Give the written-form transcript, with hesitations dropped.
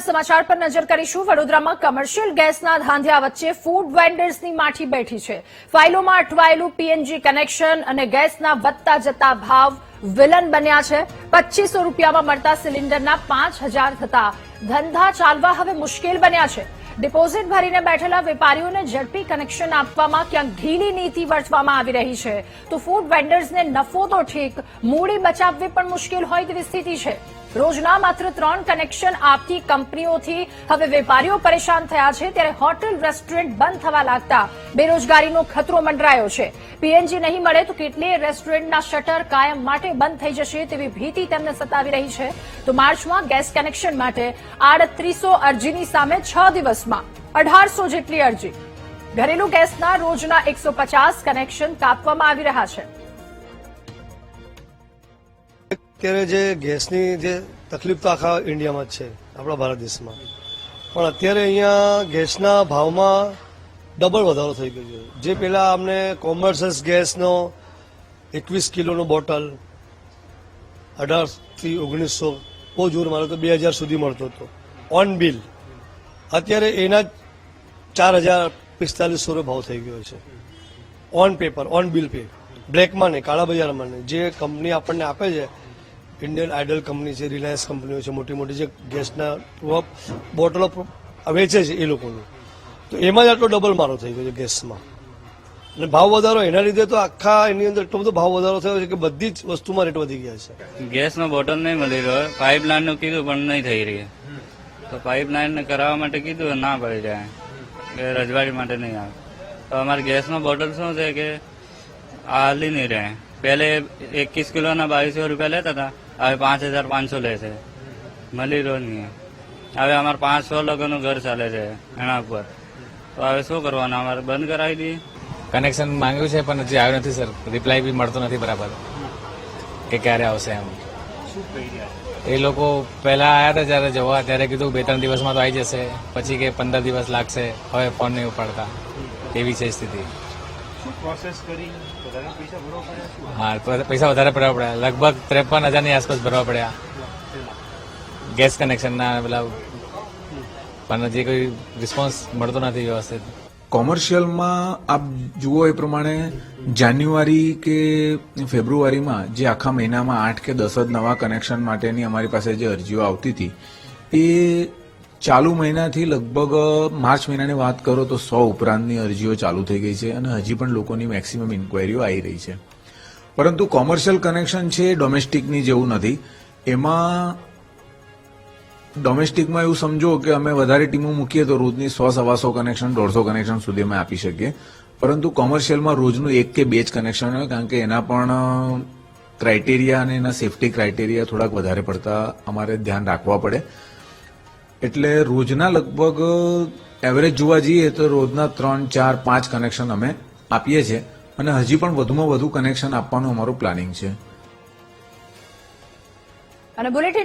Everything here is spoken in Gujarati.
સમાચાર પર નજર કરીશું। વડોદરામાં કમર્શિયલ ગેસના ધાંધિયા વચ્ચે ફૂડ વેન્ડર્સની માઠી બેઠી છે। ફાઇલોમાં અટવાયેલું પીએનજી કનેક્શન અને ગેસના વધતા જતા ભાવ વિલન બન્યા છે। 2500 રૂપિયામાં મળતા સિલિન્ડરના 5000 થતા ધંધા ચાલવા હવે મુશ્કેલ બન્યા છે। ડિપોઝિટ ભરીને બેઠેલા વેપારીઓને ઝડપી કનેક્શન આપવામાં ક્યાંક ઢીલી નીતિ વર્તવામાં આવી રહી છે, તો ફૂડ વેન્ડર્સને નફો તો ઠીક, મૂડી બચાવવી પણ મુશ્કેલ હોય તેવી સ્થિતિ છે। રોજના માત્ર 3 કનેક્શન આપતી કંપનીઓથી હવે વેપારીઓ પરેશાન થયા છે, ત્યારે હોટેલ રેસ્ટોરન્ટ બંધ થવા લાગતા બેરોજગારીનો ખતરો મંડરાયો છે। પીએનજી નહીં મળે તો કેટલીય રેસ્ટોરન્ટના શટર કાયમ માટે બંધ થઈ જશે તેવી ભીતિ તેમને સતાવી રહી છે। તો માર્ચમાં ગેસ કનેક્શન માટે 3800 અરજીની સામે 6 દિવસમાં 1800 જેટલી અરજી। ઘરેલું ગેસના રોજના 150 કનેક્શન કાપવામાં આવી રહ્યા છે। અત્યારે જે ગેસની જે તકલીફ તો આખા ઇન્ડિયામાં જ છે, આપણા ભારત દેશમાં, પણ અત્યારે અહીંયા ગેસના ભાવમાં ડબલ વધારો થઈ ગયો છે। જે પહેલા અમને કોમર્શિયલ ગેસનો 21 કિલોનો બોટલ 1800 થી 1900 બહુ જોર મારો તો 2000 સુધી મળતો હતો ઓન બિલ, અત્યારે એના 4045 ભાવ થઈ ગયો છે on paper, on bill pay, બ્લેકમાં નહીં, કાળા બજારમાં નહીં। જે કંપની આપણને આપે છે, ઇન્ડિયન આઇડલ કંપની છે, રિલાયન્સ કંપનીઓ છે, મોટી મોટી જે ગેસના બોટલો વેચે છે એ લોકોનું, તો એમાં જ આટલો ડબલ મારો થઈ ગયો છે ગેસમાં। અને ભાવ વધારો એના લીધે તો આખા એની અંદર એટલો બધો ભાવ વધારો થયો છે કે બધી જ વસ્તુમાં રેટ વધી ગયા છે। ગેસનો બોટલ નહીં મળી રહ્યો, પાઇપલાઇન નું કીધું પણ નહીં થઈ રહી, તો પાઇપલાઇન કરાવવા માટે કીધું ના પડી જાય કે રજવાડી માટે નહીં આવે। તો અમારે ગેસનો બોટલ શું છે કે હાલી નહીં રહે, પહેલે 21 કિલોના 2200 રૂપિયા લેતા હતા, હવે 5500 લે છે, મળી રહ્યો નહીં। હવે અમારે 500 લોકોનું ઘર ચાલે છે એના ઉપર, તો હવે શું કરવાનું, અમારે બંધ કરાવી દઈએ। કનેક્શન માંગ્યું છે પણ હજી આવ્યું નથી સર, રિપ્લાય બી મળતો નથી બરાબર કે ક્યારે આવશે એમ। એ લોકો પહેલા આવ્યા હતા જયારે જવા, ત્યારે કીધું 2-3 દિવસમાં તો આવી જશે, પછી કે 15 દિવસ લાગશે, હવે ફોન નહીં ઉપાડતા, એવી છે સ્થિતિ। હા, પૈસા વધારે ભરવા પડ્યા, લગભગ 53,000ની આસપાસ ભરવા પડ્યા ગેસ કનેક્શનના પેલા, પણ હજી કોઈ રિસ્પોન્સ મળતો નથી વ્યવસ્થિત। કોમર્શિયલમાં આપ જુઓ એ પ્રમાણે જાન્યુઆરી કે ફેબ્રુઆરીમાં જે આખા મહિનામાં 8 કે 10 જ નવા કનેક્શન માટેની અમારી પાસે જે અરજીઓ આવતી હતી, એ ચાલુ મહિનાથી લગભગ માર્ચ મહિનાની વાત કરો તો 100 ઉપરાંતની અરજીઓ ચાલુ થઈ ગઈ છે, અને હજી પણ લોકોની મેક્સિમમ ઇન્ક્વાયરીઓ આવી રહી છે। પરંતુ કોમર્શિયલ કનેક્શન છે ડોમેસ્ટિકની જેવું નથી, એમાં ડોમેસ્ટિકમાં એવું સમજો કે અમે વધારે ટીમો મૂકીએ તો રોજની 100-125 કનેક્શન 150 કનેક્શન સુધી અમે આપી શકીએ, પરંતુ કોમર્શિયલમાં રોજનું 1 કે 2 જ કનેક્શન હોય, કારણ કે એના પણ ક્રાઇટેરિયા અને એના સેફટી ક્રાઇટેરિયા થોડાક વધારે પડતા અમારે ધ્યાન રાખવા પડે। એટલે રોજના લગભગ એવરેજ જોવા જઈએ તો રોજના 3, 4, 5 કનેક્શન અમે આપીએ છીએ, અને હજી પણ વધુમાં વધુ કનેક્શન આપવાનું અમારું પ્લાનિંગ છે। અને બુલેટિન